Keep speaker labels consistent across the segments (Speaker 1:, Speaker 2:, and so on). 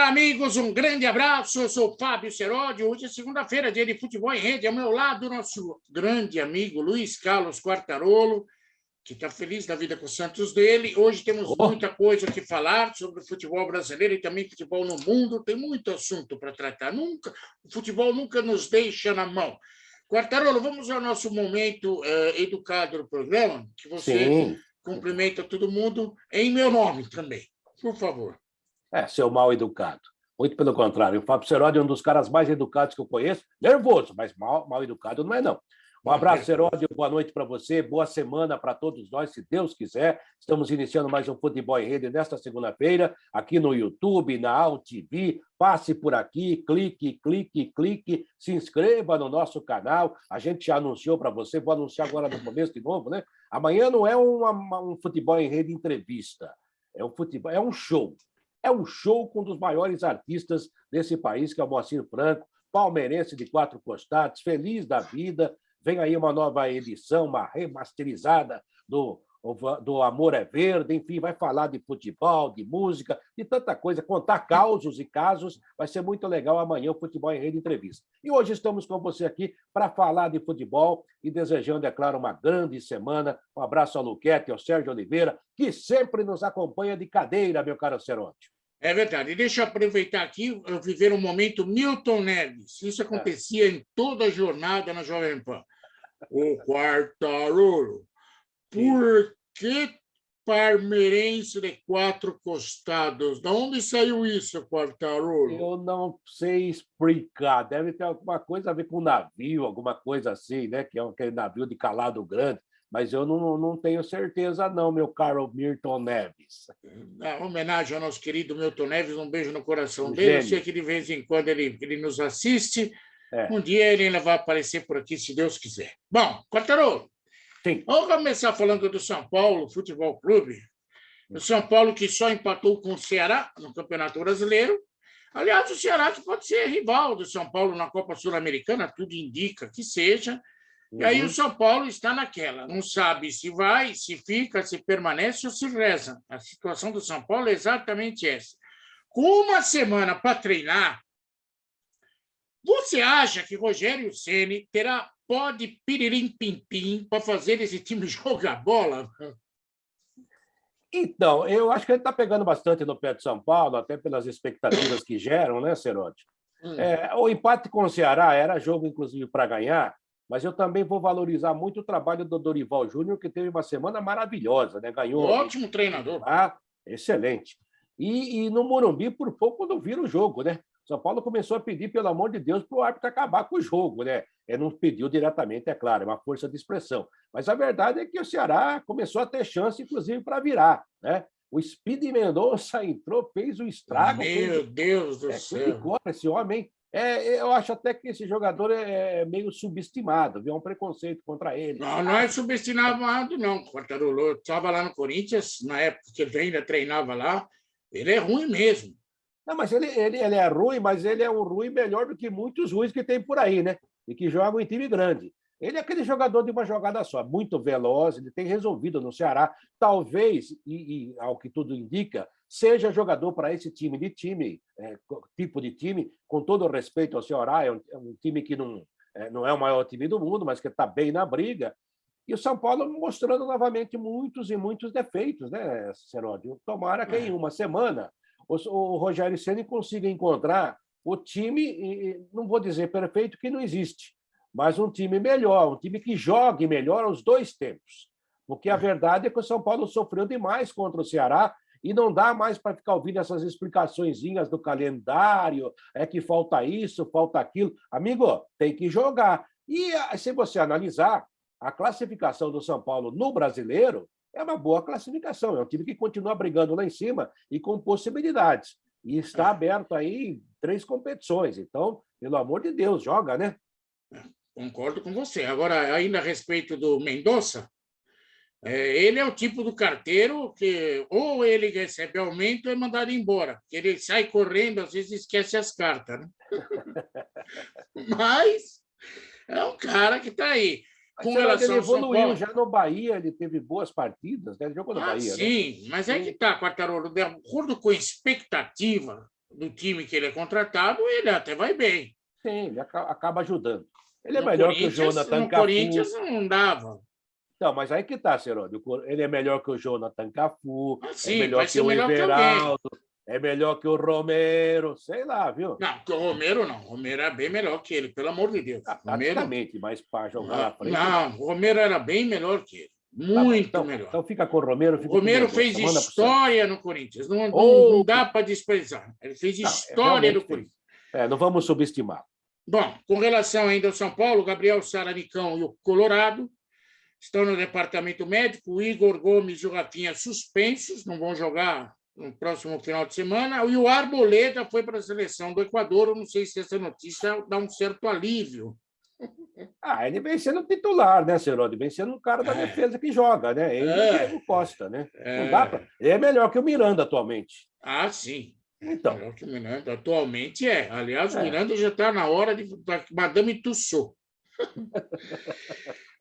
Speaker 1: amigos, um grande abraço. Eu sou o Fábio Seródio. Hoje é segunda-feira, dia de futebol em rede. Ao meu lado, o nosso grande amigo Luiz Carlos Quartarolo, que está feliz da vida com o Santos dele. Hoje temos muita coisa que falar sobre o futebol brasileiro e também futebol no mundo. Tem muito assunto para tratar. O futebol nunca nos deixa na mão. Quartarolo, vamos ao nosso momento educado do programa, que você cumprimenta todo mundo em meu nome também. Por favor.
Speaker 2: Seu mal educado. Muito pelo contrário. O Fábio Seródio é um dos caras mais educados que eu conheço. Nervoso, mas mal educado não é, não. Um abraço, Seródio. Boa noite para você. Boa semana para todos nós, se Deus quiser. Estamos iniciando mais um Futebol em Rede nesta segunda-feira, aqui no YouTube, na AltV. Passe por aqui, clique, se inscreva no nosso canal. A gente já anunciou para você, vou anunciar agora no começo de novo, né? Amanhã não é um Futebol em Rede entrevista. É um show. É um show com um dos maiores artistas desse país, que é o Moacir Franco, palmeirense de quatro costados, feliz da vida. Vem aí uma nova edição, uma remasterizada do Amor é Verde, enfim, vai falar de futebol, de música, de tanta coisa, contar causos e casos. Vai ser muito legal amanhã o Futebol em Rede Entrevista. E hoje estamos com você aqui para falar de futebol e desejando, é claro, uma grande semana. Um abraço ao Luquete, ao Sérgio Oliveira, que sempre nos acompanha de cadeira, meu caro Seródio.
Speaker 1: É verdade. Deixa eu aproveitar aqui, eu viver um momento Milton Neves. Isso acontecia em toda a jornada na Jovem Pan. O Quartarolo, por que palmeirense de quatro costados? De onde saiu isso, Quartarolo?
Speaker 2: Eu não sei explicar. Deve ter alguma coisa a ver com navio, alguma coisa assim, né? Que é aquele navio de calado grande. Mas eu não tenho certeza, não, meu caro Milton Neves.
Speaker 1: Uma homenagem ao nosso querido Milton Neves, um beijo no coração dele. Eu sei que de vez em quando ele nos assiste. Um dia ele ainda vai aparecer por aqui, se Deus quiser. Bom, Quartarolo, vamos começar falando do São Paulo Futebol Clube. O São Paulo que só empatou com o Ceará no Campeonato Brasileiro. Aliás, o Ceará que pode ser rival do São Paulo na Copa Sul-Americana, tudo indica que seja. E aí o São Paulo está naquela, não sabe se vai, se fica, se permanece ou se reza. A situação do São Paulo é exatamente essa. Com uma semana para treinar, você acha que Rogério Ceni terá pó de piririm-pim-pim para fazer esse time jogar bola?
Speaker 2: Então, eu acho que ele está pegando bastante no pé de São Paulo, até pelas expectativas que geram, né, Seródio? O empate com o Ceará era jogo, inclusive, para ganhar, mas eu também vou valorizar muito o trabalho do Dorival Júnior, que teve uma semana maravilhosa, né? Ganhou.
Speaker 1: Ótimo treinador.
Speaker 2: Excelente. E no Morumbi, por pouco, não vira o jogo, né? São Paulo começou a pedir, pelo amor de Deus, para o árbitro acabar com o jogo, né? Ele não pediu diretamente, é claro, é uma força de expressão. Mas a verdade é que o Ceará começou a ter chance, inclusive, para virar, né? O Speedy Mendonça entrou, fez o estrago.
Speaker 1: Meu Deus do céu.
Speaker 2: Esse homem. Eu acho até que esse jogador é meio subestimado, viu? É um preconceito contra ele.
Speaker 1: Não é subestimado, não, Quartarolo. Eu estava lá no Corinthians, na época que ele ainda treinava lá. Ele é ruim mesmo.
Speaker 2: Não, mas ele é ruim, mas ele é um ruim melhor do que muitos ruins que tem por aí, né? E que jogam em time grande. Ele é aquele jogador de uma jogada só, muito veloz, ele tem resolvido no Ceará. Talvez, e ao que tudo indica, seja jogador para esse tipo de time, com todo o respeito ao Ceará, é um time que não é o maior time do mundo, mas que está bem na briga. E o São Paulo mostrando novamente muitos e muitos defeitos, né, Seródio? Tomara que em uma semana o Rogério Ceni consiga encontrar o time, não vou dizer perfeito, que não existe, mas um time melhor, um time que jogue melhor aos dois tempos. Porque a verdade é que o São Paulo sofreu demais contra o Ceará e não dá mais para ficar ouvindo essas explicaçõezinhas do calendário, que falta isso, falta aquilo. Amigo, tem que jogar. E se você analisar, a classificação do São Paulo no Brasileiro é uma boa classificação. É um time que continua brigando lá em cima e com possibilidades. E está aberto aí 3 competições. Então, pelo amor de Deus, joga, né?
Speaker 1: Concordo com você. Agora, ainda a respeito do Mendonça, ele é o tipo do carteiro que ou ele recebe aumento ou é mandado embora. Porque ele sai correndo, às vezes esquece as cartas, né? Mas é um cara que está aí.
Speaker 2: Com relação ele evoluiu já no Bahia, ele teve boas partidas, né? Ele jogou no Bahia.
Speaker 1: Sim, né? Mas é que está, Quartarolo, de acordo com a expectativa, do time que ele é contratado, ele até vai bem.
Speaker 2: Sim, ele acaba ajudando. Ele é melhor que o Jonathan
Speaker 1: No
Speaker 2: Cafu.
Speaker 1: Corinthians não dava.
Speaker 2: Não, mas aí que tá, Serônio. Ele é melhor que o Jonathan Cafu,
Speaker 1: Sim,
Speaker 2: é melhor que o Everaldo, é melhor que o Romero, sei lá, viu?
Speaker 1: Não, que o Romero não. O Romero é bem melhor que ele, pelo amor de Deus.
Speaker 2: Taticamente, mas para jogar na frente...
Speaker 1: Não, o Romero era bem melhor que ele. Muito melhor.
Speaker 2: Então fica com o Romero.
Speaker 1: O Romero fez história no Corinthians. Não dá para desprezar. Ele fez história no Corinthians.
Speaker 2: Não vamos subestimar.
Speaker 1: Bom, com relação ainda ao São Paulo, Gabriel Saranicão e o Colorado estão no departamento médico. O Igor Gomes e o Rafinha suspensos, não vão jogar no próximo final de semana. E o Arboleda foi para a seleção do Equador. Eu não sei se essa notícia dá um certo alívio.
Speaker 2: Ele vem sendo titular, né, Serônio? Vem sendo um cara da defesa que joga, né? Ele e o Diego Costa, né? Não dá pra... Ele é melhor que o Miranda atualmente.
Speaker 1: Sim.
Speaker 2: Então.
Speaker 1: Melhor que o Miranda atualmente é. Aliás, o Miranda já está na hora de Madame Tussauds.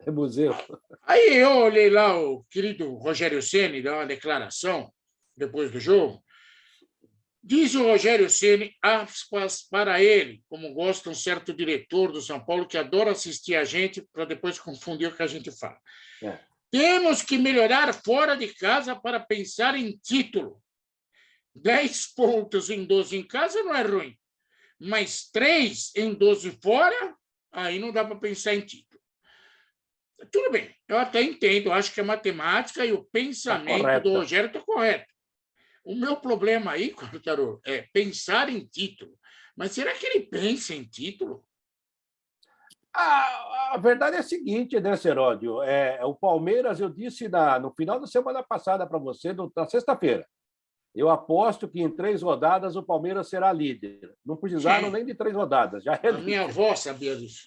Speaker 2: É museu.
Speaker 1: Aí eu olhei lá o querido Rogério Ceni dar uma declaração depois do jogo. Diz o Rogério Ceni, aspas para ele, como gosta um certo diretor do São Paulo que adora assistir a gente para depois confundir o que a gente fala. Temos que melhorar fora de casa para pensar em título. 10 pontos em 12 em casa não é ruim, mas 3 em 12 fora, aí não dá para pensar em título. Tudo bem, eu até entendo, acho que a matemática e o pensamento do Rogério está correto. O meu problema aí, Quartarolo, é pensar em título. Mas será que ele pensa em título?
Speaker 2: A verdade é a seguinte, né, Seródio? O Palmeiras, eu disse no final da semana passada para você, na sexta-feira, eu aposto que em 3 rodadas o Palmeiras será líder. Não precisaram nem de 3 rodadas. Já
Speaker 1: a minha avó sabia disso.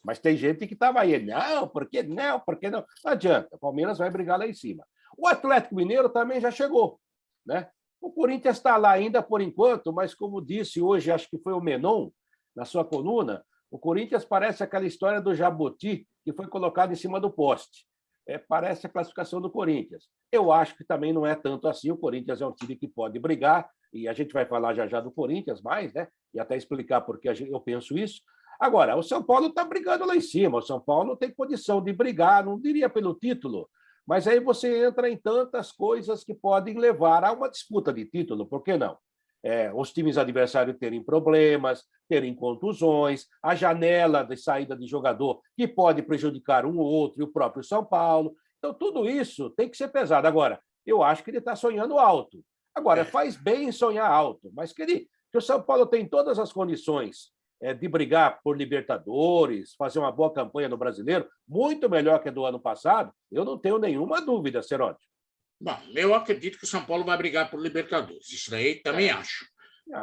Speaker 2: Mas tem gente que estava aí. Não, por que não? Por que não? Não adianta. O Palmeiras vai brigar lá em cima. O Atlético Mineiro também já chegou, né? O Corinthians está lá ainda por enquanto, mas como disse hoje, acho que foi o Menon, na sua coluna, o Corinthians parece aquela história do Jabuti que foi colocado em cima do poste. Parece a classificação do Corinthians. Eu acho que também não é tanto assim. O Corinthians é um time que pode brigar, e a gente vai falar já do Corinthians mais, né? E até explicar por que eu penso isso. Agora, o São Paulo está brigando lá em cima. O São Paulo tem condição de brigar, não diria pelo título, mas aí você entra em tantas coisas que podem levar a uma disputa de título, por que não? Os times adversários terem problemas, terem contusões, a janela de saída de jogador que pode prejudicar um ou outro, e o próprio São Paulo. Então, tudo isso tem que ser pesado. Agora, eu acho que ele está sonhando alto. Agora, faz bem sonhar alto, mas que o São Paulo tem todas as condições de brigar por Libertadores, fazer uma boa campanha no Brasileiro, muito melhor que a do ano passado, eu não tenho nenhuma dúvida, Seródio.
Speaker 1: Bom, eu acredito que o São Paulo vai brigar por Libertadores. Isso daí também acho.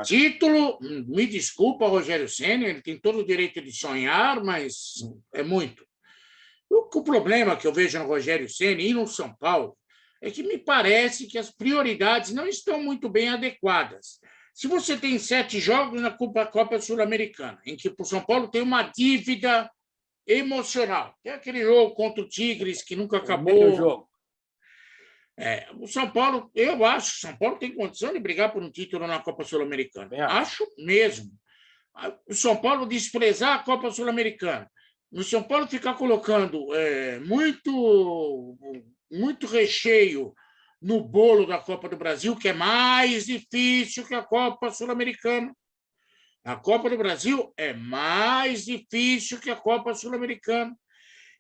Speaker 1: Título, me desculpa, Rogério Ceni, ele tem todo o direito de sonhar, mas é muito. O problema que eu vejo no Rogério Ceni e no São Paulo é que me parece que as prioridades não estão muito bem adequadas. Se você tem 7 jogos na Copa Sul-Americana, em que o São Paulo tem uma dívida emocional, tem aquele jogo contra o Tigres que nunca acabou.
Speaker 2: Jogo.
Speaker 1: O São Paulo, eu acho que o São Paulo tem condição de brigar por um título na Copa Sul-Americana. Acho mesmo. O São Paulo desprezar a Copa Sul-Americana, o São Paulo ficar colocando muito recheio no bolo da Copa do Brasil, que é mais difícil que a Copa Sul-Americana. A Copa do Brasil é mais difícil que a Copa Sul-Americana.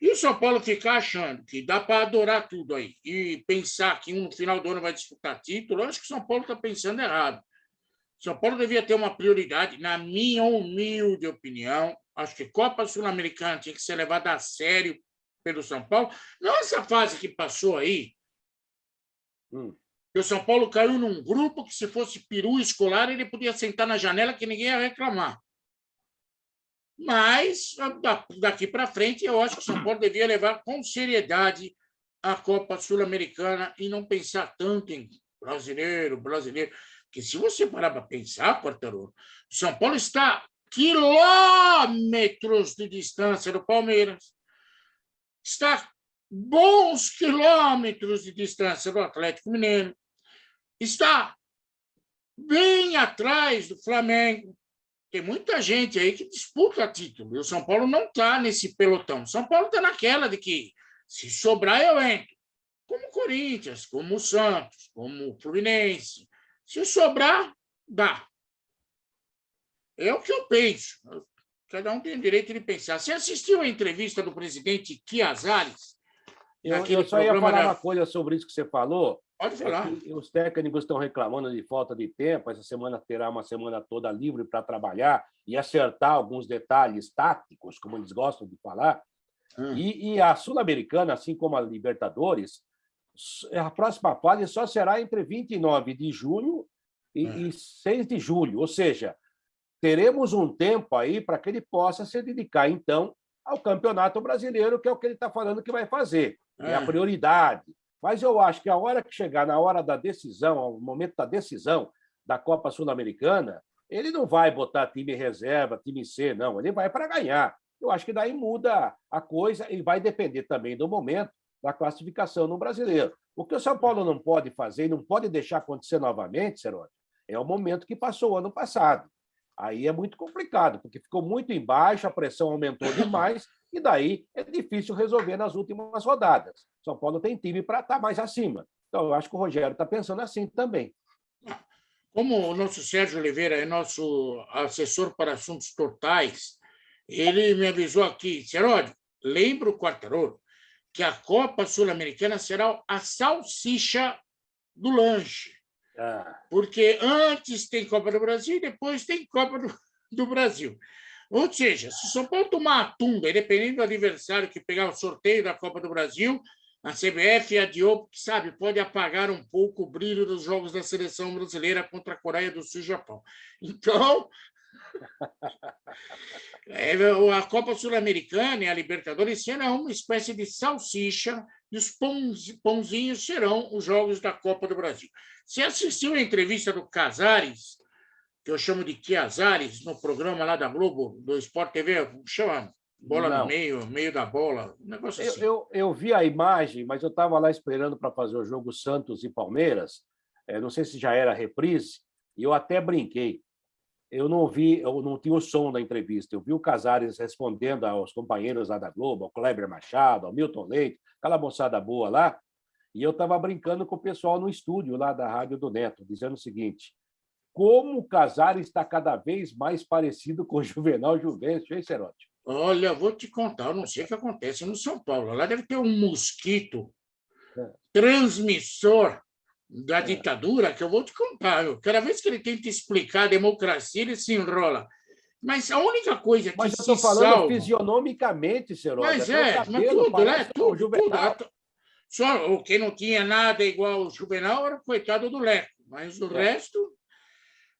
Speaker 1: E o São Paulo ficar achando que dá para adorar tudo aí e pensar que no final do ano vai disputar título, eu acho que o São Paulo está pensando errado. O São Paulo devia ter uma prioridade, na minha humilde opinião. Acho que Copa Sul-Americana tinha que ser levada a sério pelo São Paulo. Não essa fase que passou aí, que o São Paulo caiu num grupo que, se fosse peru escolar, ele podia sentar na janela que ninguém ia reclamar. Mas, daqui para frente, eu acho que o São Paulo devia levar com seriedade a Copa Sul-Americana e não pensar tanto em brasileiro. Porque se você parar para pensar, Quartarolo, o São Paulo está a quilômetros de distância do Palmeiras. Está a bons quilômetros de distância do Atlético Mineiro. Está bem atrás do Flamengo. Tem muita gente aí que disputa título. E o São Paulo não está nesse pelotão. O São Paulo está naquela de que, se sobrar, eu entro. Como o Corinthians, como o Santos, como o Fluminense. Se sobrar, dá. É o que eu penso. Cada um tem o direito de pensar. Você assistiu a entrevista do presidente Chiazzares?
Speaker 2: Eu só ia falar uma coisa sobre isso que você falou.
Speaker 1: Pode falar.
Speaker 2: Os técnicos estão reclamando de falta de tempo. Essa semana terá uma semana toda livre para trabalhar e acertar alguns detalhes táticos, como eles gostam de falar. E a Sul-Americana, assim como a Libertadores, a próxima fase só será entre 29 de junho e 6 de julho. Ou seja, teremos um tempo aí para que ele possa se dedicar, então, ao Campeonato Brasileiro, que é o que ele está falando que vai fazer. É a prioridade. Mas eu acho que a hora que chegar na hora da decisão, ao momento da decisão da Copa Sul-Americana, ele não vai botar time reserva, time C, não. Ele vai para ganhar. Eu acho que daí muda a coisa e vai depender também do momento da classificação no Brasileiro. O que o São Paulo não pode fazer e não pode deixar acontecer novamente, Serônio, é o momento que passou o ano passado. Aí é muito complicado, porque ficou muito embaixo, a pressão aumentou demais, e daí é difícil resolver nas últimas rodadas. São Paulo tem time para estar mais acima. Então, eu acho que o Rogério está pensando assim também.
Speaker 1: Como o nosso Sérgio Oliveira é nosso assessor para assuntos totais, ele me avisou aqui, Seródio, lembra o Quartarolo que a Copa Sul-Americana será a salsicha do lanche. Porque antes tem Copa do Brasil e depois tem Copa do Brasil. Ou seja, se o São Paulo tomar a tumba, dependendo do adversário que pegar o sorteio da Copa do Brasil, a CBF adiou, porque, sabe, pode apagar um pouco o brilho dos jogos da seleção brasileira contra a Coreia do Sul e Japão. Então, a Copa Sul-Americana e a Libertadores serão uma espécie de salsicha e os pãozinhos serão os jogos da Copa do Brasil. Você assistiu a entrevista do Casares, que eu chamo de Chiazzares, no programa lá da Globo, do Sport TV, chama Bola no meio da bola, um negócio assim.
Speaker 2: Eu vi a imagem, mas eu estava lá esperando para fazer o jogo Santos e Palmeiras, não sei se já era reprise, e eu até brinquei. Eu não tinha o som da entrevista, eu vi o Casares respondendo aos companheiros lá da Globo, ao Kleber Machado, ao Milton Leite, aquela moçada boa lá, e eu estava brincando com o pessoal no estúdio lá da Rádio do Neto, dizendo o seguinte: como o Casares está cada vez mais parecido com o Juvenal Juvencio, hein, Serotti?
Speaker 1: Olha, vou te contar, eu não sei o que acontece no São Paulo. Lá deve ter um mosquito transmissor da ditadura que eu vou te contar. Cada vez que ele tenta explicar a democracia, ele se enrola. Mas a única coisa que
Speaker 2: eu estou falando fisionomicamente, Serotti.
Speaker 1: Mas tudo, né? Tudo. Só o que não tinha nada igual o Juvenal era o coitado do Leco. Mas o resto...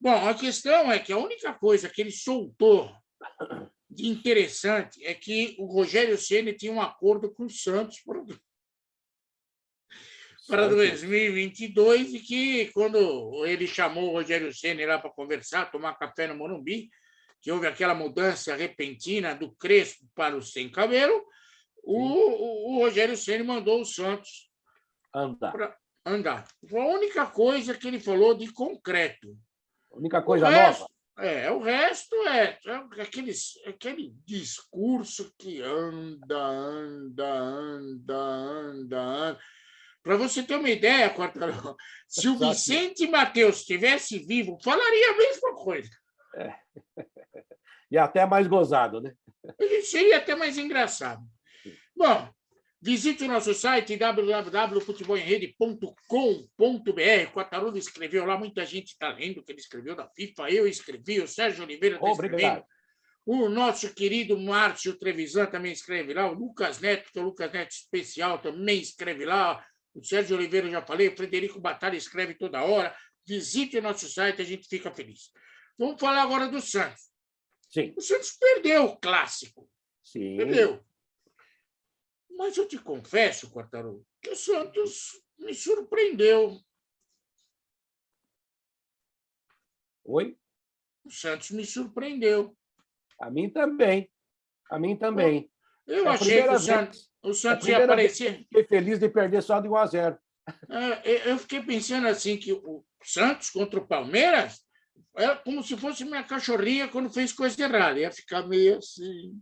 Speaker 1: Bom, a questão é que a única coisa que ele soltou de interessante é que o Rogério Ceni tinha um acordo com o Santos para 2022 e que, quando ele chamou o Rogério Ceni lá para conversar, tomar café no Morumbi, que houve aquela mudança repentina do Crespo para o Sem Cabelo, o Rogério Ceni mandou o Santos andar. Foi a única coisa que ele falou de concreto.
Speaker 2: A única coisa nova?
Speaker 1: O resto é aquele discurso que anda. Para você ter uma ideia, Quartarolo, se o Vicente Mateus estivesse vivo, falaria a mesma coisa.
Speaker 2: E até mais gozado, né?
Speaker 1: Seria até mais engraçado. Bom, visite o nosso site www.futebolemrede.com.br. O Quartarolo escreveu lá, muita gente está lendo o que ele escreveu da FIFA, eu escrevi, o Sérgio Oliveira está escrevendo. O nosso querido Márcio Trevisan também escreve lá, o Lucas Neto, que é o Lucas Neto Especial, também escreve lá, o Sérgio Oliveira, já falei, o Frederico Batalha escreve toda hora. Visite o nosso site, a gente fica feliz. Vamos falar agora do Santos.
Speaker 2: Sim.
Speaker 1: O Santos perdeu o clássico.
Speaker 2: Sim.
Speaker 1: Perdeu. Mas eu te confesso, Quartarolo, que o Santos me surpreendeu.
Speaker 2: Oi?
Speaker 1: O Santos me surpreendeu.
Speaker 2: A mim também.
Speaker 1: Eu achei que o Santos ia aparecer.
Speaker 2: Fiquei feliz de perder só de 1-0.
Speaker 1: Eu fiquei pensando assim que o Santos contra o Palmeiras era como se fosse minha cachorrinha quando fez coisa errada. Ia ficar meio assim.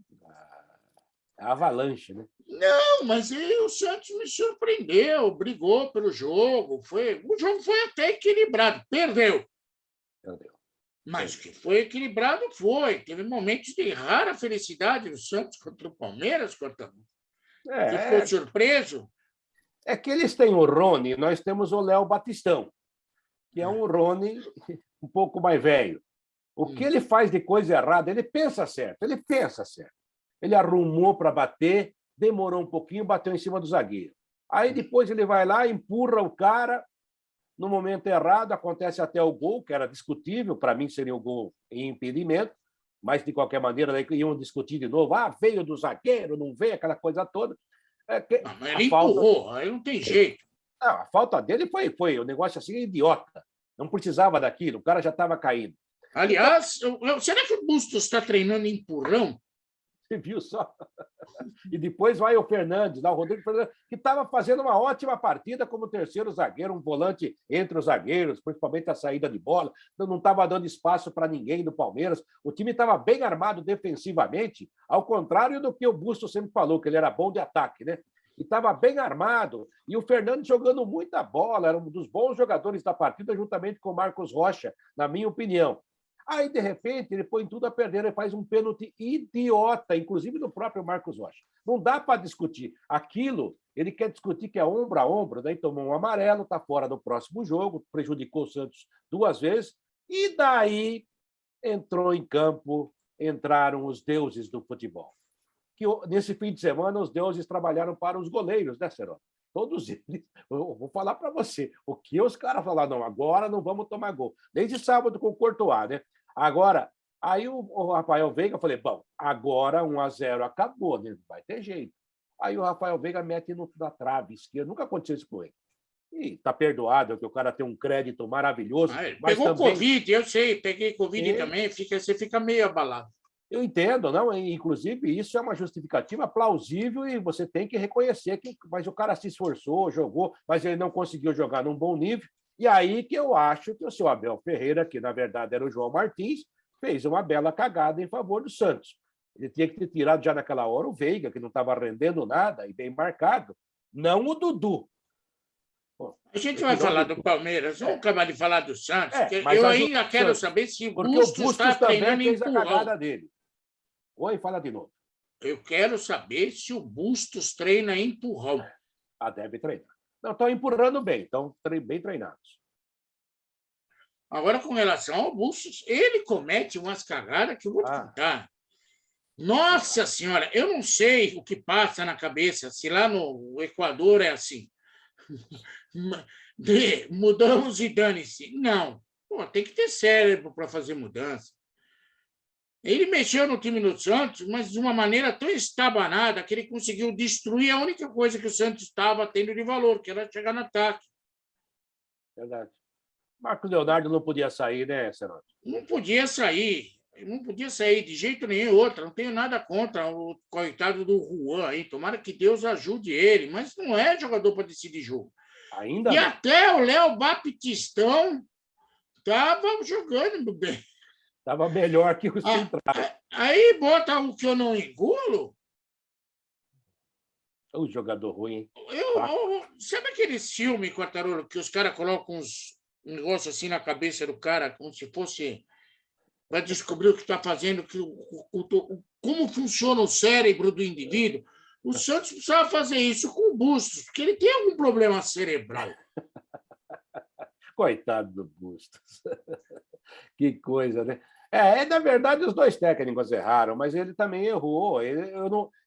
Speaker 2: Avalanche, né?
Speaker 1: Não, mas o Santos me surpreendeu, brigou pelo jogo. O jogo foi até equilibrado. Perdeu. Mas que foi equilibrado, foi. Teve momentos de rara felicidade no Santos contra o Palmeiras. Você ficou surpreso?
Speaker 2: É que eles têm o Rony, nós temos o Léo Batistão, que é um Rony um pouco mais velho. O que ele faz de coisa errada, ele pensa certo. Ele arrumou para bater, demorou um pouquinho, bateu em cima do zagueiro. Aí depois ele vai lá, empurra o cara, no momento errado, acontece até o gol, que era discutível, para mim seria o gol em impedimento, mas de qualquer maneira daí iam discutir de novo, veio do zagueiro, não veio, aquela coisa toda.
Speaker 1: Mas ele empurrou, aí não tem jeito.
Speaker 2: A falta dele foi um negócio assim idiota. Não precisava daquilo, o cara já estava caindo.
Speaker 1: Aliás, será que o Bustos está treinando empurrão?
Speaker 2: Você viu só? E depois vai o Fernandes, o Rodrigo Fernandes, que estava fazendo uma ótima partida como terceiro zagueiro, um volante entre os zagueiros, principalmente a saída de bola. Não estava dando espaço para ninguém do Palmeiras. O time estava bem armado defensivamente, ao contrário do que o Bustos sempre falou, que ele era bom de ataque, né? E estava bem armado. E o Fernandes jogando muita bola, era um dos bons jogadores da partida, juntamente com o Marcos Rocha, na minha opinião. Aí, de repente, ele põe tudo a perder, ele faz um pênalti idiota, inclusive do próprio Marcos Rocha. Não dá para discutir. Aquilo, ele quer discutir que é ombro a ombro, daí tomou um amarelo, está fora do próximo jogo, prejudicou o Santos 2 vezes, e daí entraram os deuses do futebol. Que nesse fim de semana, os deuses trabalharam para os goleiros, né, Serol? Todos eles. Eu vou falar para você. O que os caras falaram? Não, agora não vamos tomar gol. Desde sábado com o Courtois, né? Agora, aí o Rafael Veiga, eu falei, bom, agora 1-0 acabou, né? Não vai ter jeito. Aí o Rafael Veiga mete na trave esquerda. Nunca aconteceu isso com ele. E tá perdoado, que o cara tem um crédito maravilhoso.
Speaker 1: Mas pegou também... Covid, eu sei, peguei Covid também, você fica meio abalado.
Speaker 2: Eu entendo, não? Inclusive, isso é uma justificativa plausível e você tem que reconhecer que mas o cara se esforçou, jogou, mas ele não conseguiu jogar num bom nível. E aí que eu acho que o seu Abel Ferreira, que na verdade era o João Martins, fez uma bela cagada em favor do Santos. Ele tinha que ter tirado já naquela hora o Veiga, que não estava rendendo nada e bem marcado, não o Dudu.
Speaker 1: A gente vai falar do Palmeiras, vamos acabar de falar do Santos. Eu ainda quero saber se o Bustos está treinando empurrão.
Speaker 2: A cagada dele. Oi, fala de novo.
Speaker 1: Eu quero saber se o Bustos treina empurrão.
Speaker 2: Deve treinar. Não, estão empurrando bem, estão bem treinados.
Speaker 1: Agora, com relação ao Bustos, ele comete umas cagadas que eu vou te contar. Nossa Senhora, eu não sei o que passa na cabeça, se lá no Equador é assim. Mudamos e dane-se. Não. Tem que ter cérebro para fazer mudança. Ele mexeu no time do Santos, mas de uma maneira tão estabanada que ele conseguiu destruir a única coisa que o Santos estava tendo de valor, que era chegar no ataque.
Speaker 2: Verdade. Marcos Leonardo não podia sair, né, Serrato?
Speaker 1: Não podia sair. Não podia sair de jeito nenhum. Outra, não tenho nada contra o coitado do Juan aí. Tomara que Deus ajude ele, mas não é jogador para decidir jogo.
Speaker 2: Ainda
Speaker 1: e
Speaker 2: não.
Speaker 1: Até o Léo Baptistão estava jogando bem.
Speaker 2: Estava melhor que o central.
Speaker 1: Aí bota o que eu não engulo.
Speaker 2: O jogador ruim.
Speaker 1: Sabe aqueles filmes, Quartarolo, que os caras colocam uns negócios assim na cabeça do cara, como se fosse para descobrir o que está fazendo, como funciona o cérebro do indivíduo? O Santos precisava fazer isso com o Bustos, porque ele tem algum problema cerebral.
Speaker 2: Coitado do Bustos. Que coisa, né? Na verdade, os dois técnicos erraram, mas ele também errou.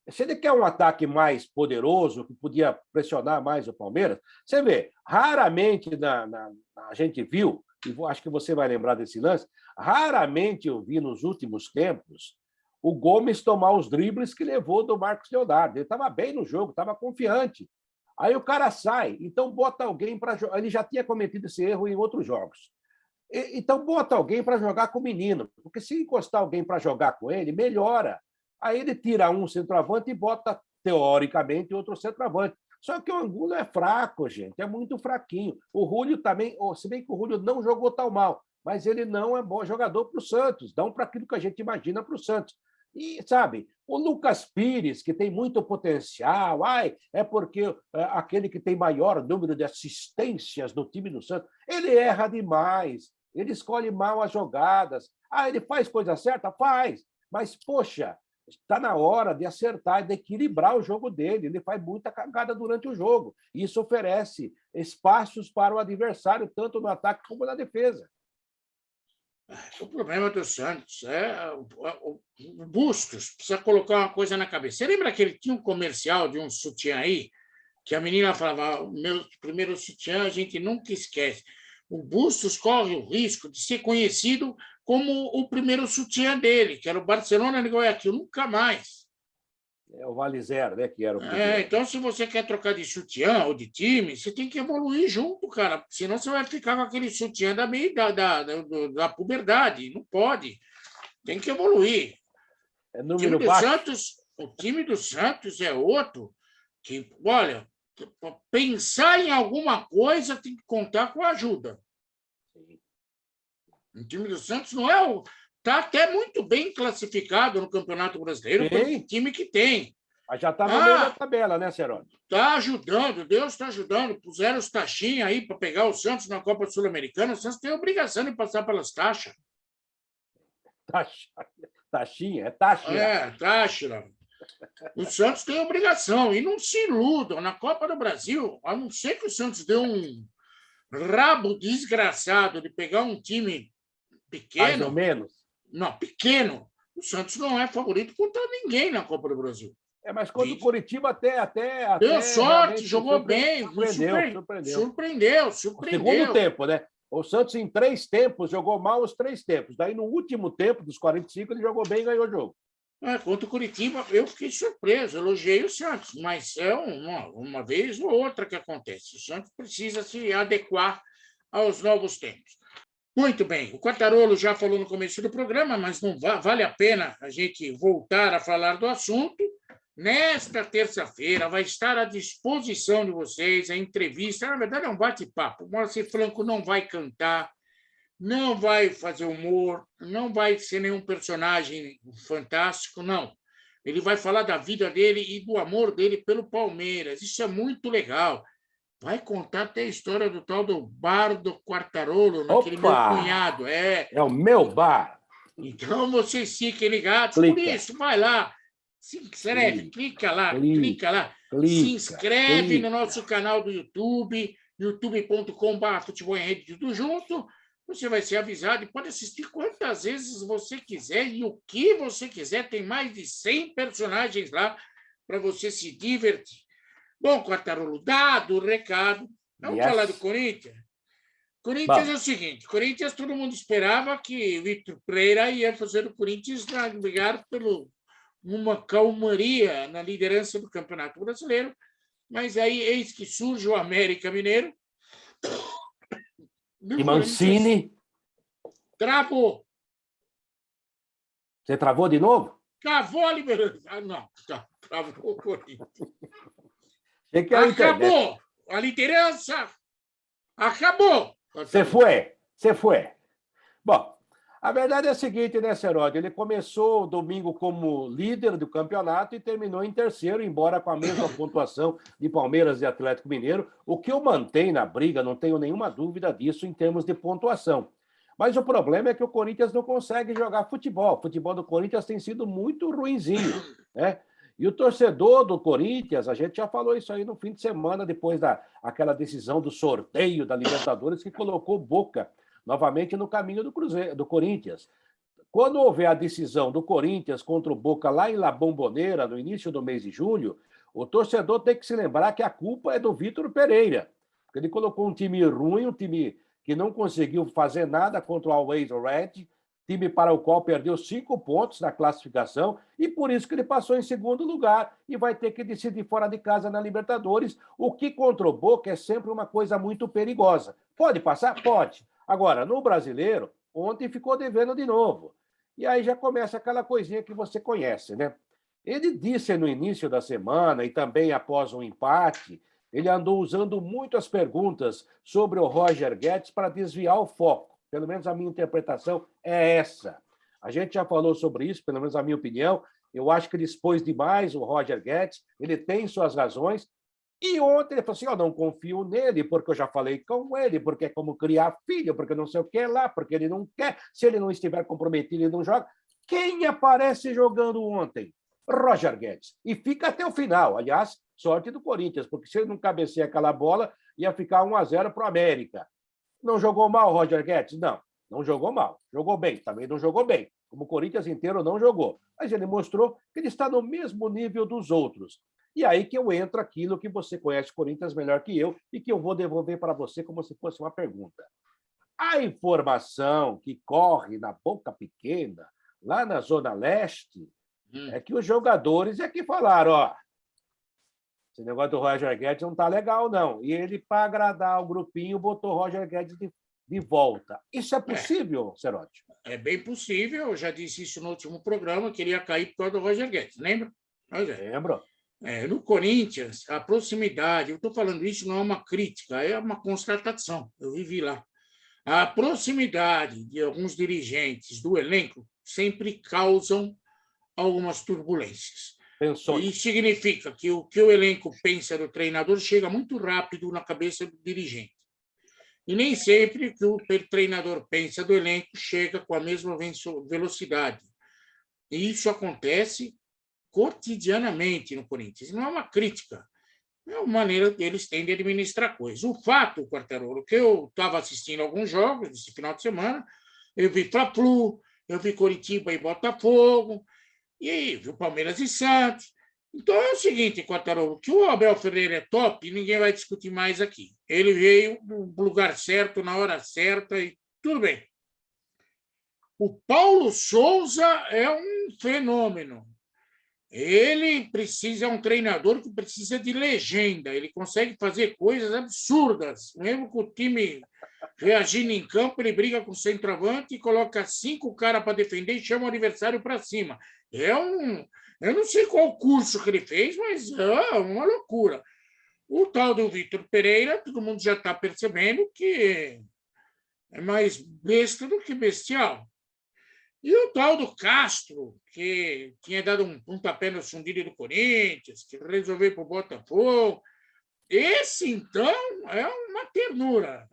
Speaker 2: Se ele quer um ataque mais poderoso, que podia pressionar mais o Palmeiras, você vê, raramente a gente viu, e acho que você vai lembrar desse lance, raramente eu vi nos últimos tempos o Gomes tomar os dribles que levou do Marcos Leonardo. Ele estava bem no jogo, estava confiante. Aí o cara sai, então bota alguém para jogar. Ele já tinha cometido esse erro em outros jogos. Então, bota alguém para jogar com o menino, porque se encostar alguém para jogar com ele, melhora. Aí ele tira um centroavante e bota, teoricamente, outro centroavante. Só que o Angulo é fraco, gente, é muito fraquinho. O Júlio também, se bem que o Júlio não jogou tão mal, mas ele não é bom jogador para o Santos, não para aquilo que a gente imagina para o Santos. E, sabe, o Lucas Pires, que tem muito potencial, é porque aquele que tem maior número de assistências no time do Santos, ele erra demais, ele escolhe mal as jogadas. Ele faz coisa certa? Faz, mas, poxa, está na hora de acertar, de equilibrar o jogo dele. Ele faz muita cagada durante o jogo. Isso oferece espaços para o adversário, tanto no ataque como na defesa.
Speaker 1: O problema do Santos é o Bustos. Precisa colocar uma coisa na cabeça. Você lembra que ele tinha um comercial de um sutiã aí? Que a menina falava, o meu primeiro sutiã a gente nunca esquece. O Bustos corre o risco de ser conhecido como o primeiro sutiã dele, que era o Barcelona de Guayaquil, nunca mais.
Speaker 2: É o Valizer, né, que era o primeiro.
Speaker 1: Então, se você quer trocar de sutiã ou de time, você tem que evoluir junto, cara. Senão você vai ficar com aquele sutiã da puberdade. Não pode. Tem que evoluir. O time do Santos, o time do Santos é outro que, olha, pensar em alguma coisa tem que contar com a ajuda. O time do Santos não é o. Está até muito bem classificado no Campeonato Brasileiro, pelo time que tem.
Speaker 2: Mas já está no meio da tabela, né, Cerone?
Speaker 1: Está ajudando, Deus está ajudando. Puseram os taxinhas aí para pegar o Santos na Copa Sul-Americana. O Santos tem a obrigação de passar pelas taxas.
Speaker 2: Taxinha? É taxa.
Speaker 1: Taxa. O Santos tem obrigação. E não se iludam. Na Copa do Brasil, a não ser que o Santos dê um rabo desgraçado de pegar um time pequeno.
Speaker 2: Mais ou menos.
Speaker 1: Não, pequeno. O Santos não é favorito contra ninguém na Copa do Brasil.
Speaker 2: Mas quando o Coritiba até
Speaker 1: deu sorte, jogou bem. Surpreendeu.
Speaker 2: O segundo tempo, né? O Santos, em 3 tempos, jogou mal os 3 tempos. Daí, no último tempo, dos 45, ele jogou bem e ganhou o jogo.
Speaker 1: Contra o Coritiba, eu fiquei surpreso, elogiei o Santos, mas é uma vez ou outra que acontece. O Santos precisa se adequar aos novos tempos. Muito bem, o Quartarolo já falou no começo do programa, mas não vale a pena a gente voltar a falar do assunto. Nesta terça-feira vai estar à disposição de vocês a entrevista. Na verdade, é um bate-papo. O Moacir Franco não vai cantar, não vai fazer humor, não vai ser nenhum personagem fantástico, não. Ele vai falar da vida dele e do amor dele pelo Palmeiras. Isso é muito legal. Vai contar até a história do tal do bar do Quartarolo, naquele meu cunhado. É
Speaker 2: o meu bar.
Speaker 1: Então, vocês fiquem ligados. Por isso, vai lá. Se inscreve, clica lá. Se inscreve no nosso canal do YouTube, youtube.com/futebol em rede, tudo junto. Você vai ser avisado e pode assistir quantas vezes você quiser e o que você quiser. Tem mais de 100 personagens lá para você se divertir. Bom, Quartarolo, dado o recado, vamos falar do Corinthians? Corinthians é o seguinte, Corinthians todo mundo esperava que o Vitor Pereira ia fazer o Corinthians brigar por uma calmaria na liderança do Campeonato Brasileiro, mas aí eis que surge o América Mineiro.
Speaker 2: E Mancini
Speaker 1: travou.
Speaker 2: Você travou de novo?
Speaker 1: Travou a liderança. Não, travou o Corinthians.
Speaker 2: Acabou!
Speaker 1: A liderança acabou!
Speaker 2: Você foi. Bom, a verdade é a seguinte, né, Seródio? Ele começou o domingo como líder do campeonato e terminou em terceiro, embora com a mesma pontuação de Palmeiras e Atlético Mineiro, o que o mantém na briga, não tenho nenhuma dúvida disso em termos de pontuação. Mas o problema é que o Corinthians não consegue jogar futebol. O futebol do Corinthians tem sido muito ruinzinho, né? E o torcedor do Corinthians, a gente já falou isso aí no fim de semana, depois daquela decisão do sorteio da Libertadores, que colocou Boca novamente no caminho do Corinthians. Quando houver a decisão do Corinthians contra o Boca lá em La Bombonera, no início do mês de julho, o torcedor tem que se lembrar que a culpa é do Vitor Pereira, porque ele colocou um time ruim, um time que não conseguiu fazer nada contra o Always Red, time para o qual perdeu 5 pontos na classificação, e por isso que ele passou em segundo lugar e vai ter que decidir fora de casa na Libertadores, o que contra o Boca é sempre uma coisa muito perigosa. Pode passar? Pode. Agora, no Brasileiro, ontem ficou devendo de novo. E aí já começa aquela coisinha que você conhece, né? Ele disse no início da semana e também após um empate ele andou usando muito as perguntas sobre o Roger Guedes para desviar o foco. Pelo menos a minha interpretação é essa. A gente já falou sobre isso, pelo menos a minha opinião. Eu acho que ele expôs demais o Roger Guedes, ele tem suas razões. E ontem ele falou assim: eu não confio nele, porque eu já falei com ele, porque é como criar filho, porque não sei o que lá, porque ele não quer. Se ele não estiver comprometido, ele não joga. Quem aparece jogando ontem? Roger Guedes. E fica até o final. Aliás, sorte do Corinthians, porque se ele não cabecear aquela bola, ia ficar 1-0 para o América. Não jogou mal o Roger Guedes? Não, não jogou mal. Jogou bem, também não jogou bem. Como o Corinthians inteiro não jogou. Mas ele mostrou que ele está no mesmo nível dos outros. E aí que eu entro aquilo que você conhece o Corinthians melhor que eu e que eu vou devolver para você como se fosse uma pergunta. A informação que corre na boca pequena, lá na Zona Leste, é que os jogadores é que falaram, ó, esse negócio do Roger Guedes não tá legal, não. E ele, para agradar o grupinho, botou o Roger Guedes de volta. Isso é possível, Cerotti?
Speaker 1: É bem possível, eu já disse isso no último programa, que ele ia cair por causa do Roger Guedes, lembra?
Speaker 2: Lembro.
Speaker 1: No Corinthians, a proximidade, eu estou falando isso, não é uma crítica, é uma constatação, eu vivi lá. A proximidade de alguns dirigentes do elenco sempre causam algumas turbulências.
Speaker 2: Pensou.
Speaker 1: Isso significa que o elenco pensa do treinador chega muito rápido na cabeça do dirigente. E nem sempre que o treinador pensa do elenco chega com a mesma velocidade. E isso acontece cotidianamente no Corinthians. Não é uma crítica, é uma maneira que eles têm de administrar coisas. O fato, Quartarolo, que eu estava assistindo alguns jogos esse final de semana, eu vi Fla-Flu, eu vi Coritiba e Botafogo, e vi o Palmeiras e Santos. Então é o seguinte, Quartarolo, que o Abel Ferreira é top, ninguém vai discutir mais aqui. Ele veio no lugar certo, na hora certa, e tudo bem. O Paulo Souza é um fenômeno. Ele é um treinador que precisa de legenda. Ele consegue fazer coisas absurdas. Mesmo com o time reagindo em campo, ele briga com o centroavante e coloca 5 caras para defender e chama o adversário para cima. Eu não sei qual curso que ele fez, mas é uma loucura. O tal do Vitor Pereira, todo mundo já está percebendo que é mais besta do que bestial. E o tal do Castro, que tinha dado um pontapé no fundilho do Corinthians, que resolveu ir para o Botafogo, esse, então, é uma ternura.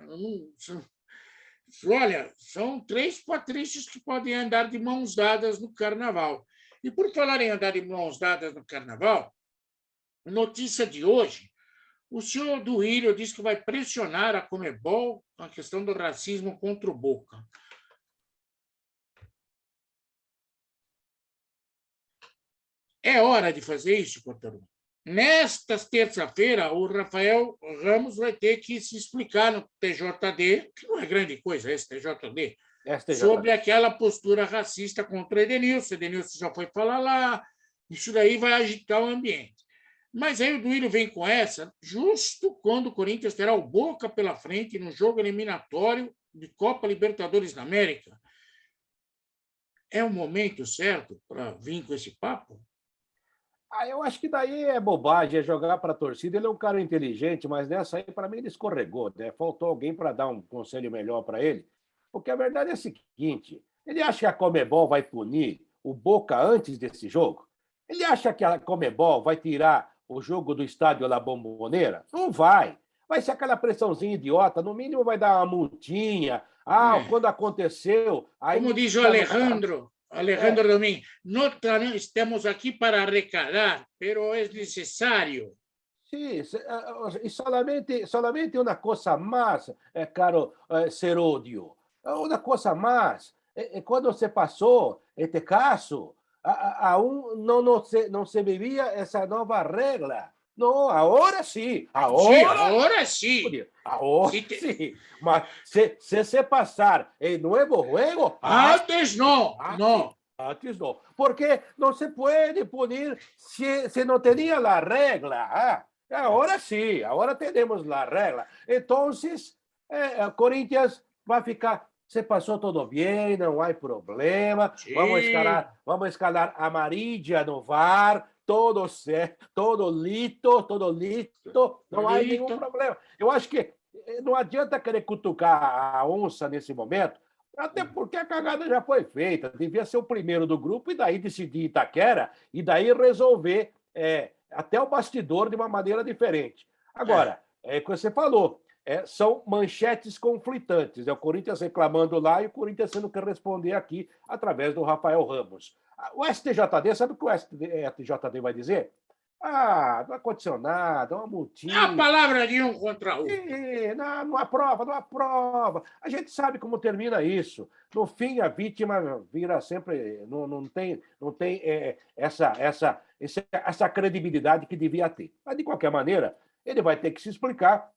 Speaker 1: Olha, são 3 patrícios que podem andar de mãos dadas no Carnaval. E por falar em andar de mãos dadas no Carnaval, notícia de hoje, o senhor Duílio disse que vai pressionar a Conmebol na questão do racismo contra o Boca. É hora de fazer isso, Quartarolo. Nesta terça-feira, o Rafael Ramos vai ter que se explicar no TJD, que não é grande coisa esse TJD, sobre aquela postura racista contra o Edenilson. O Edenilson já foi falar lá, isso daí vai agitar o ambiente. Mas aí o Duílio vem com essa, justo quando o Corinthians terá o Boca pela frente no jogo eliminatório de Copa Libertadores da América. É o momento certo para vir com esse papo?
Speaker 2: Eu acho que daí é bobagem, é jogar para a torcida. Ele é um cara inteligente, mas nessa aí, para mim, ele escorregou, né? Faltou alguém para dar um conselho melhor para ele. Porque a verdade é a seguinte: ele acha que a Conmebol vai punir o Boca antes desse jogo? Ele acha que a Conmebol vai tirar o jogo do estádio La Bombonera? Não vai. Vai ser aquela pressãozinha idiota, no mínimo vai dar uma multinha. Quando aconteceu.
Speaker 1: Aí como diz o Alejandro Domín, no estamos aqui para arrecadar, pero es necesario.
Speaker 2: Sí, y solamente una cosa más, caro Serodio, una cosa más. Cuando se pasó este caso, aún no se vivía esa nueva regla. No, ahora sí.
Speaker 1: Ahora sí.
Speaker 2: Ahora sí. Mas se pasar el nuevo juego...
Speaker 1: Antes no.
Speaker 2: Antes no. Porque no se puede punir si no tenía la regla. Ahora sí, ahora tenemos la regla. Entonces, Corinthians vai ficar... Se passou tudo bem, não há problema. Sim. Vamos escalar a Marídia no VAR. todo certo, todo lito, não há nenhum problema. Eu acho que não adianta querer cutucar a onça nesse momento, até porque a cagada já foi feita. Devia ser o primeiro do grupo e daí decidir Itaquera e daí resolver até o bastidor de uma maneira diferente. Agora, é o que você falou, são manchetes conflitantes. É o Corinthians reclamando lá e o Corinthians tendo que responder aqui através do Rafael Ramos. O STJD, sabe o que o STJD vai dizer? Não aconteceu nada, uma multinha.
Speaker 1: É a palavra de um contra um.
Speaker 2: Não há prova, não há prova. A gente sabe como termina isso. No fim, a vítima vira sempre. Não tem essa credibilidade que devia ter. Mas, de qualquer maneira, ele vai ter que se explicar.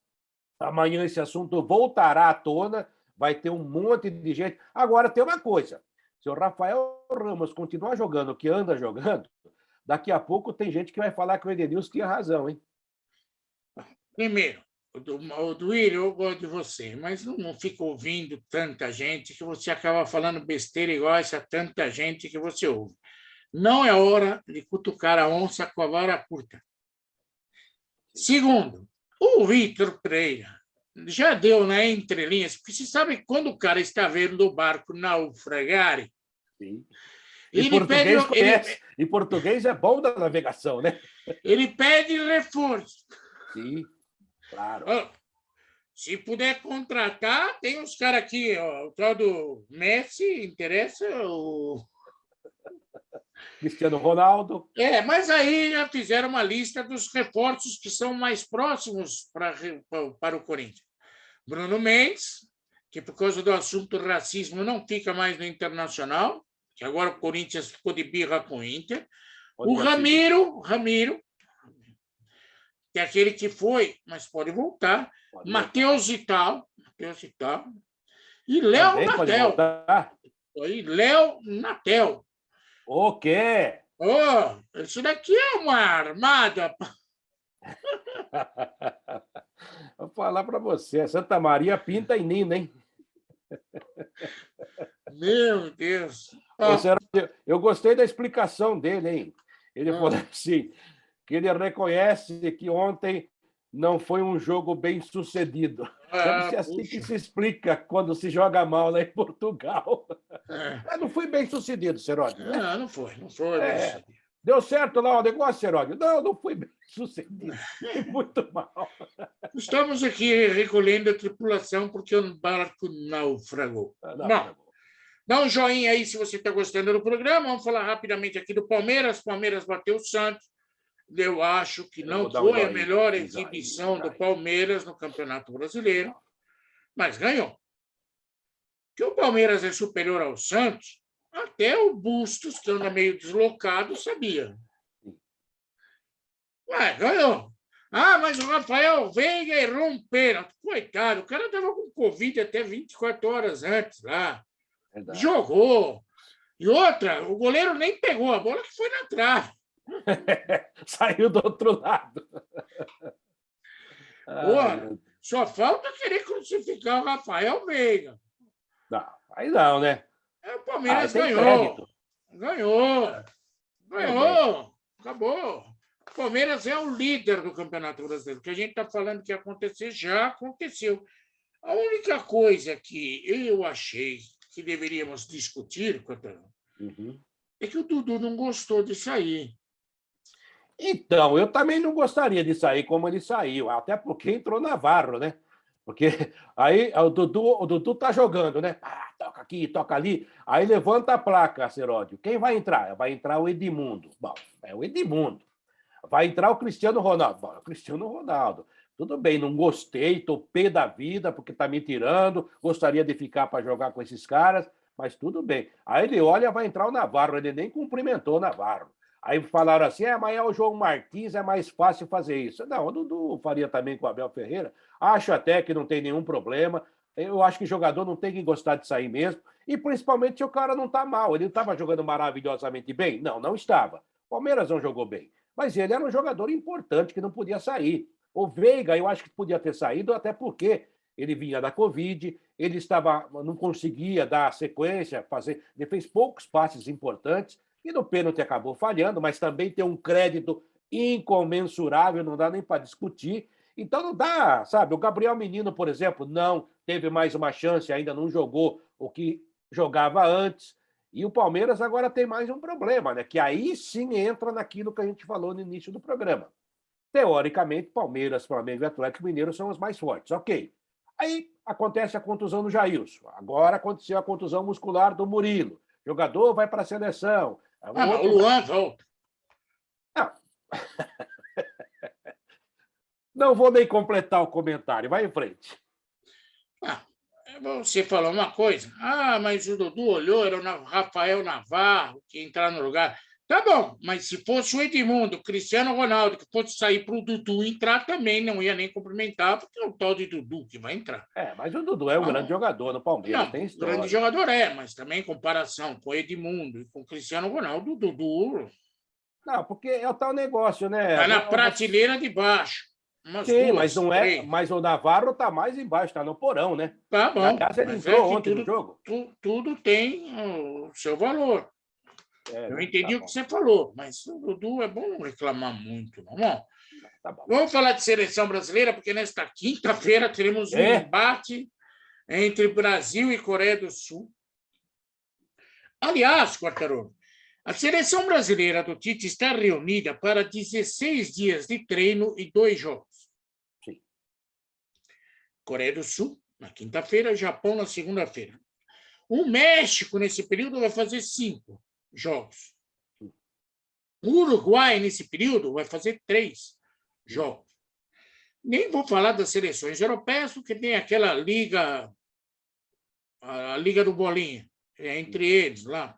Speaker 2: Amanhã esse assunto voltará à tona, vai ter um monte de gente. Agora, tem uma coisa: se o Rafael Ramos continuar jogando o que anda jogando, daqui a pouco tem gente que vai falar que o Edenilson tinha razão, hein?
Speaker 1: Primeiro, o Duílio, eu gosto de você, mas não fico ouvindo tanta gente que você acaba falando besteira igual essa tanta gente que você ouve. Não é hora de cutucar a onça com a vara curta. Segundo, o Vitor Pereira já deu na entrelinhas, porque você sabe que quando o cara está vendo o barco naufragar.
Speaker 2: Sim. E português é bom da navegação, né?
Speaker 1: Ele pede reforço.
Speaker 2: Sim, claro.
Speaker 1: Se puder contratar, tem uns caras aqui, o tal do Messi, interessa o
Speaker 2: Cristiano Ronaldo.
Speaker 1: Mas aí já fizeram uma lista dos reforços que são mais próximos para o Corinthians. Bruno Mendes, que por causa do assunto racismo não fica mais no Internacional, que agora o Corinthians ficou de birra com o Inter. O Ramiro, que é aquele que foi, mas pode voltar. Matheus Vital. E Léo Natel.
Speaker 2: O quê?
Speaker 1: Isso daqui é uma armada.
Speaker 2: Vou falar para você, Santa Maria pinta em Nina, hein?
Speaker 1: Meu Deus.
Speaker 2: Eu gostei da explicação dele, hein? Ele falou assim, que ele reconhece que ontem não foi um jogo bem sucedido. Deve ser assim que se explica quando se joga mal lá em Portugal. Mas não foi bem sucedido, Seródio.
Speaker 1: Né? Não foi.
Speaker 2: Deu certo lá o negócio, Seródio? Não foi bem sucedido. Foi muito mal.
Speaker 1: Estamos aqui recolhendo a tripulação porque o barco naufragou. Bom, dá um joinha aí se você está gostando do programa. Vamos falar rapidamente aqui do Palmeiras. Palmeiras bateu o Santos. Eu acho que não foi a melhor exibição do Palmeiras no Campeonato Brasileiro, mas ganhou. Que o Palmeiras é superior ao Santos, até o Bustos, que anda meio deslocado, sabia. Mas ganhou. Mas o Rafael Veiga errou um pênalti. Coitado, o cara estava com Covid até 24 horas antes lá. Verdade. Jogou. E outra, o goleiro nem pegou a bola, que foi na trave.
Speaker 2: Saiu do outro lado.
Speaker 1: Só falta querer crucificar o Rafael Veiga.
Speaker 2: Não, aí não, né?
Speaker 1: O Palmeiras ganhou. Ganhou. Acabou. O Palmeiras é o líder do Campeonato Brasileiro. O que a gente está falando que ia acontecer, já aconteceu. A única coisa que eu achei que deveríamos discutir, é que o Dudu não gostou de sair.
Speaker 2: Então, eu também não gostaria de sair como ele saiu, até porque entrou Navarro, né? Porque aí o Dudu tá jogando, né? Toca aqui, toca ali. Aí levanta a placa, Seródio. Quem vai entrar? Vai entrar o Edmundo. Bom, é o Edmundo. Vai entrar o Cristiano Ronaldo. Bom, é o Cristiano Ronaldo. Tudo bem, não gostei, tô pé da vida porque tá me tirando, gostaria de ficar para jogar com esses caras, mas tudo bem. Aí ele olha, vai entrar o Navarro, ele nem cumprimentou o Navarro. Aí falaram assim, mas é o João Martins, é mais fácil fazer isso. Não, o Dudu faria também com o Abel Ferreira. Acho até que não tem nenhum problema. Eu acho que jogador não tem que gostar de sair mesmo. E principalmente se o cara não está mal. Ele estava jogando maravilhosamente bem? Não, não estava. O Palmeiras não jogou bem. Mas ele era um jogador importante que não podia sair. O Veiga, eu acho que podia ter saído, até porque ele vinha da Covid, ele não conseguia dar sequência, ele fez poucos passes importantes. E no pênalti acabou falhando, mas também tem um crédito incomensurável, não dá nem para discutir. Então não dá, sabe? O Gabriel Menino, por exemplo, não teve mais uma chance, ainda não jogou o que jogava antes. E o Palmeiras agora tem mais um problema, né? Que aí sim entra naquilo que a gente falou no início do programa. Teoricamente, Palmeiras, Flamengo e Atlético Mineiro são os mais fortes. Ok. Aí acontece a contusão do Jailson. Agora aconteceu a contusão muscular do Murilo. O jogador vai para a seleção.
Speaker 1: Mas o Luan volta.
Speaker 2: Não. Não vou nem completar o comentário. Vai em frente.
Speaker 1: Você falou uma coisa. Mas o Dudu olhou, era o Rafael Navarro que ia entrar no lugar. Tá bom, mas se fosse o Edmundo, o Cristiano Ronaldo, que fosse sair para o Dudu entrar, também não ia nem cumprimentar, porque é o tal de Dudu que vai entrar.
Speaker 2: Mas o Dudu é um grande jogador no Palmeiras,
Speaker 1: não,
Speaker 2: tem história.
Speaker 1: Grande jogador mas também em comparação com o Edmundo e com o Cristiano Ronaldo, o Dudu...
Speaker 2: Não, porque é o tal negócio, né?
Speaker 1: Está na prateleira de baixo.
Speaker 2: Sim, mas não é. 3. Mas o Navarro está mais embaixo, está no porão, né?
Speaker 1: Tá bom.
Speaker 2: Aliás, ele entrou ontem no jogo.
Speaker 1: Tudo tem o seu valor. Eu entendi o que você falou, mas o Dudu é bom não reclamar muito, não é? Tá bom. Vamos falar de seleção brasileira, porque nesta quinta-feira teremos um embate entre Brasil e Coreia do Sul. Aliás, Quartarolo, a seleção brasileira do Tite está reunida para 16 dias de treino e 2 jogos.
Speaker 2: Sim.
Speaker 1: Coreia do Sul, na quinta-feira, Japão na segunda-feira. O México, nesse período, vai fazer 5 jogos. O Uruguai, nesse período, vai fazer 3 jogos. Nem vou falar das seleções europeias, porque tem aquela liga, a Liga do Bolinha, entre eles lá.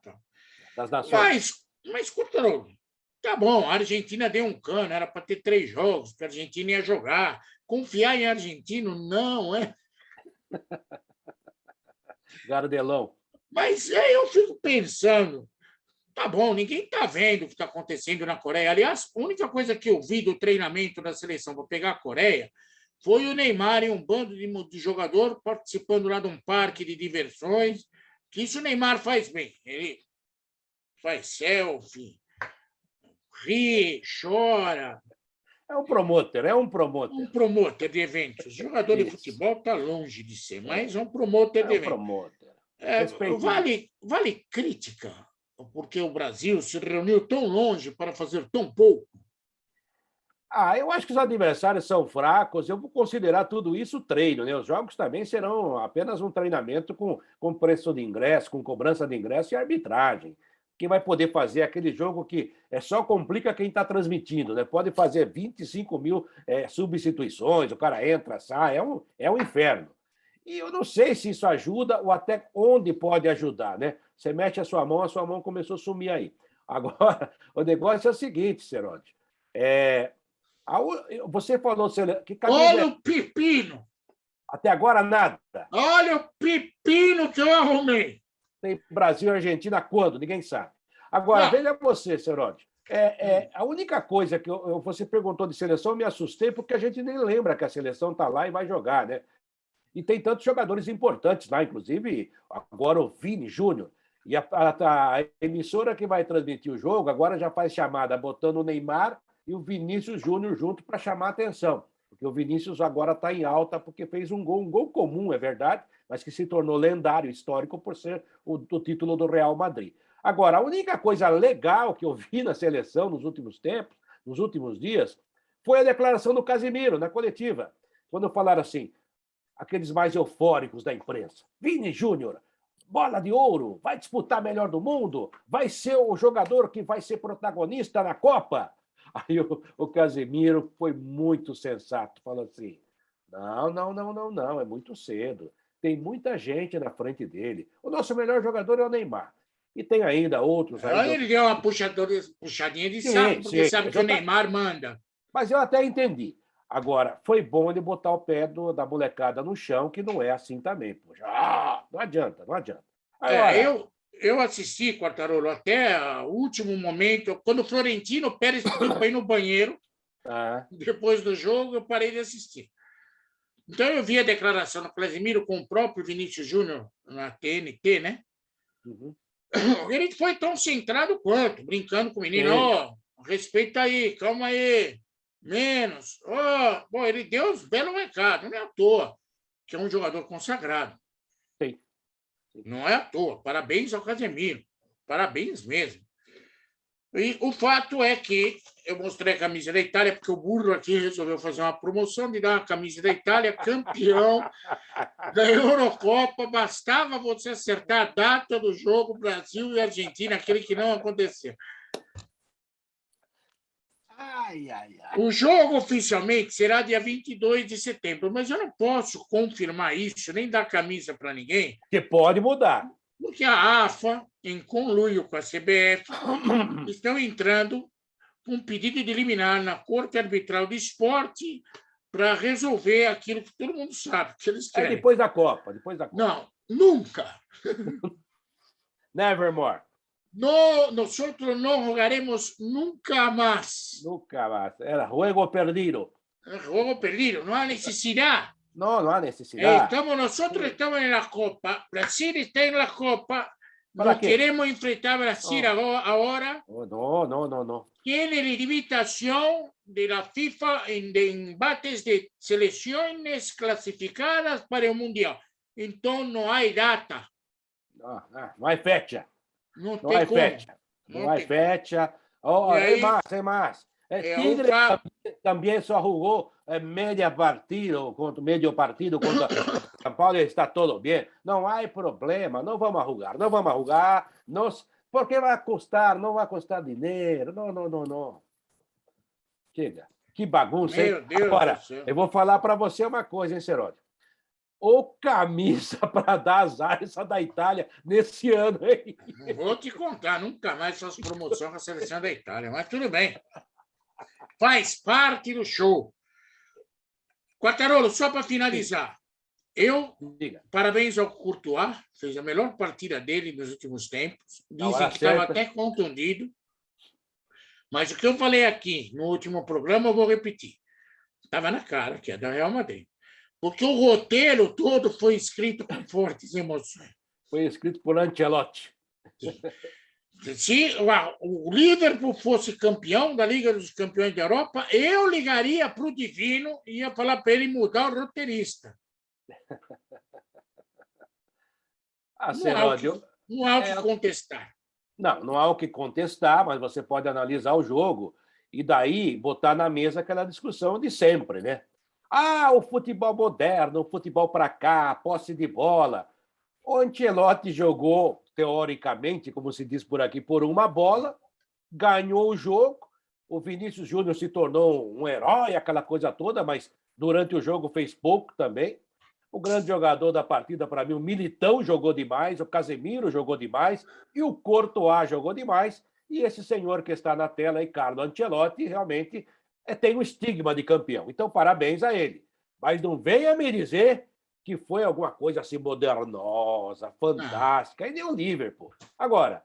Speaker 2: Das nações.
Speaker 1: Mas Quartarolo, tá bom, a Argentina deu um cano, era para ter 3 jogos, que a Argentina ia jogar. Confiar em argentino não é.
Speaker 2: Gardelão.
Speaker 1: Mas aí eu fico pensando, tá bom, ninguém está vendo o que está acontecendo na Coreia. Aliás, a única coisa que eu vi do treinamento da seleção para pegar a Coreia foi o Neymar e um bando de jogador participando lá de um parque de diversões, que isso o Neymar faz bem. Ele faz selfie, ri, chora.
Speaker 2: É um promotor.
Speaker 1: Um promotor de eventos. Jogador de futebol está longe de ser, mas é um promotor de eventos. Vale crítica, porque o Brasil se reuniu tão longe para fazer tão pouco.
Speaker 2: Eu acho que os adversários são fracos. Eu vou considerar tudo isso treino, né? Os jogos também serão apenas um treinamento com preço de ingresso, com cobrança de ingresso e arbitragem. Quem vai poder fazer aquele jogo que só complica quem está transmitindo, né? Pode fazer 25 mil substituições, o cara entra, sai, é um inferno. E eu não sei se isso ajuda ou até onde pode ajudar, né? Você mete a sua mão começou a sumir aí. Agora, o negócio é o seguinte, Serode. Você falou...
Speaker 1: Olha o pepino!
Speaker 2: Até agora, nada.
Speaker 1: Olha o pepino que eu arrumei!
Speaker 2: Tem Brasil e Argentina quando? Ninguém sabe. Agora, veja você, Serode. A única coisa que você perguntou de seleção, eu me assustei, porque a gente nem lembra que a seleção está lá e vai jogar, né? E tem tantos jogadores importantes lá, inclusive agora o Vini Júnior. E a emissora que vai transmitir o jogo agora já faz chamada botando o Neymar e o Vinícius Júnior junto para chamar a atenção. Porque o Vinícius agora está em alta porque fez um gol comum, é verdade, mas que se tornou lendário, histórico, por ser o título do Real Madrid. Agora, a única coisa legal que eu vi na seleção nos últimos tempos, nos últimos dias, foi a declaração do Casemiro, na coletiva, quando falaram assim, aqueles mais eufóricos da imprensa, Vini Júnior, bola de ouro, vai disputar melhor do mundo, vai ser o jogador que vai ser protagonista na Copa. Aí o Casemiro foi muito sensato, falou assim, não, é muito cedo. Tem muita gente na frente dele. O nosso melhor jogador é o Neymar. E tem ainda outros...
Speaker 1: Ele deu uma puxadinha de saco, porque sabe que o Neymar manda.
Speaker 2: Mas eu até entendi. Agora, foi bom ele botar o pé da molecada no chão, que não é assim também. Poxa, não adianta.
Speaker 1: Agora... Eu assisti, Quartarolo, até o último momento, quando o Florentino Pérez pediu para ir no banheiro, depois do jogo, eu parei de assistir. Então, eu vi a declaração do Casemiro com o próprio Vinícius Júnior na TNT, né?
Speaker 2: Uhum.
Speaker 1: Ele foi tão centrado quanto, brincando com o menino. Ó, respeita aí, calma aí, menos. Bom, ele deu os belos recados, não é à toa, que é um jogador consagrado.
Speaker 2: Sim.
Speaker 1: Não é à toa. Parabéns ao Casemiro. Parabéns mesmo. E o fato é que eu mostrei a camisa da Itália, porque o burro aqui resolveu fazer uma promoção de dar uma camisa da Itália, campeão da Eurocopa. Bastava você acertar a data do jogo Brasil e Argentina, aquele que não aconteceu. O jogo oficialmente será dia 22 de setembro, mas eu não posso confirmar isso, nem dar camisa para ninguém.
Speaker 2: Que pode mudar.
Speaker 1: Porque a AFA, em conluio com a CBF, estão entrando com um pedido de liminar na Corte Arbitral de Esporte para resolver aquilo que todo mundo sabe que eles querem.
Speaker 2: Depois da Copa.
Speaker 1: Não, nunca.
Speaker 2: Nevermore.
Speaker 1: Nosotros no jugaremos nunca más.
Speaker 2: Nunca más. Era juego perdido.
Speaker 1: Juego perdido, no hay necesidad.
Speaker 2: No hay necesidad.
Speaker 1: Nosotros estamos en la Copa. Brasil está en la Copa. No queremos enfrentar a Brasil ahora.
Speaker 2: No.
Speaker 1: Tiene limitación de la FIFA en embates de selecciones clasificadas para el Mundial. Entonces no hay data.
Speaker 2: No hay fecha.
Speaker 1: No hay fecha.
Speaker 2: No hay fecha. Hay más. Tigre también só jugó medio partido contra São Paulo, está todo bien. No hay problema, no vamos a jugar. Porque vai custar, não vai custar dinheiro. Não. Chega. Que bagunça, hein? Agora, eu vou falar para você uma coisa, hein, Seródio? Ô camisa para dar azar essa da Itália nesse ano, hein?
Speaker 1: Vou te contar, nunca mais essas promoções com a seleção da Itália, mas tudo bem. Faz parte do show. Quartarolo, só para finalizar. Parabéns ao Courtois, fez a melhor partida dele nos últimos tempos. Dizem que estava até contundido. Mas o que eu falei aqui no último programa, eu vou repetir. Estava na cara que é da Real Madrid. Porque o roteiro todo foi escrito com fortes emoções.
Speaker 2: Foi escrito por Ancelotti.
Speaker 1: Se o Liverpool fosse campeão da Liga dos Campeões da Europa, eu ligaria para o Divino e ia falar para ele mudar o roteirista. Não há o que contestar.
Speaker 2: Não há o que contestar, mas você pode analisar o jogo e daí botar na mesa aquela discussão de sempre, né? O futebol moderno, o futebol para cá, posse de bola. O Ancelotti jogou, teoricamente, como se diz por aqui, por uma bola, ganhou o jogo. O Vinícius Júnior se tornou um herói, aquela coisa toda, mas durante o jogo fez pouco também. O grande jogador da partida, para mim, o Militão jogou demais, o Casemiro jogou demais e o Courtois jogou demais. E esse senhor que está na tela aí, Carlo Ancelotti, realmente tem um estigma de campeão. Então, parabéns a ele. Mas não venha me dizer que foi alguma coisa assim modernosa, fantástica, e nem o Liverpool. Agora,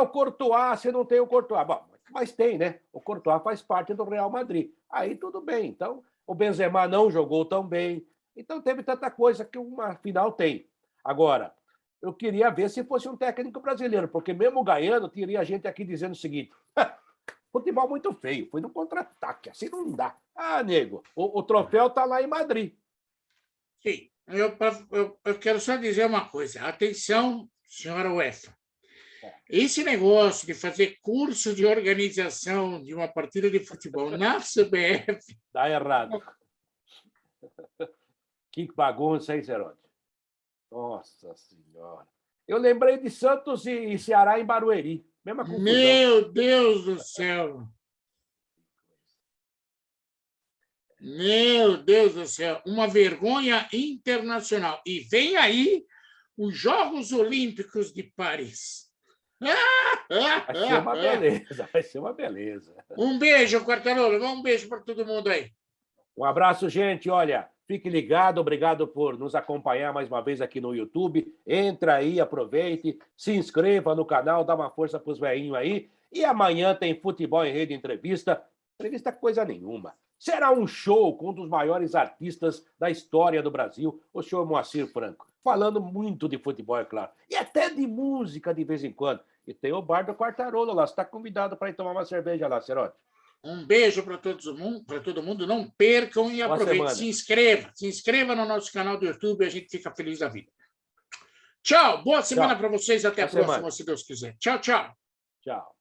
Speaker 2: o Courtois, você não tem o Courtois. Bom, mas tem, né? O Courtois faz parte do Real Madrid. Aí tudo bem. Então, o Benzema não jogou tão bem. Então, teve tanta coisa que uma final tem. Agora, eu queria ver se fosse um técnico brasileiro, porque mesmo ganhando, teria gente aqui dizendo o seguinte: futebol muito feio, foi no contra-ataque, assim não dá. Nego, o troféu está lá em Madrid.
Speaker 1: Sim, eu quero só dizer uma coisa. Atenção, senhora UEFA. Esse negócio de fazer curso de organização de uma partida de futebol na CBF...
Speaker 2: Dá errado. Que bagunça, hein, Seródio? Nossa Senhora. Eu lembrei de Santos e Ceará em Barueri. Mesma confusão.
Speaker 1: Meu Deus do céu. Meu Deus do céu. Uma vergonha internacional. E vem aí os Jogos Olímpicos de Paris.
Speaker 2: Vai ser uma beleza, vai ser uma beleza.
Speaker 1: Um beijo, Quartarolo. Um beijo para todo mundo aí.
Speaker 2: Um abraço, gente. Olha, fique ligado. Obrigado por nos acompanhar mais uma vez aqui no YouTube. Entra aí, aproveite, se inscreva no canal, dá uma força para os velhinhos aí. E amanhã tem Futebol em Rede Entrevista. Entrevista coisa nenhuma. Será um show com um dos maiores artistas da história do Brasil, o senhor Moacir Franco, falando muito de futebol, é claro, e até de música de vez em quando. E tem o bar do Quartarolo lá, você está convidado para ir tomar uma cerveja lá, Cerote.
Speaker 1: Um beijo para todo mundo. Não percam e aproveitem. Se inscreva no nosso canal do YouTube, a gente fica feliz da vida. Tchau, boa semana para vocês, até a próxima, se Deus quiser. Tchau, tchau.
Speaker 2: Tchau.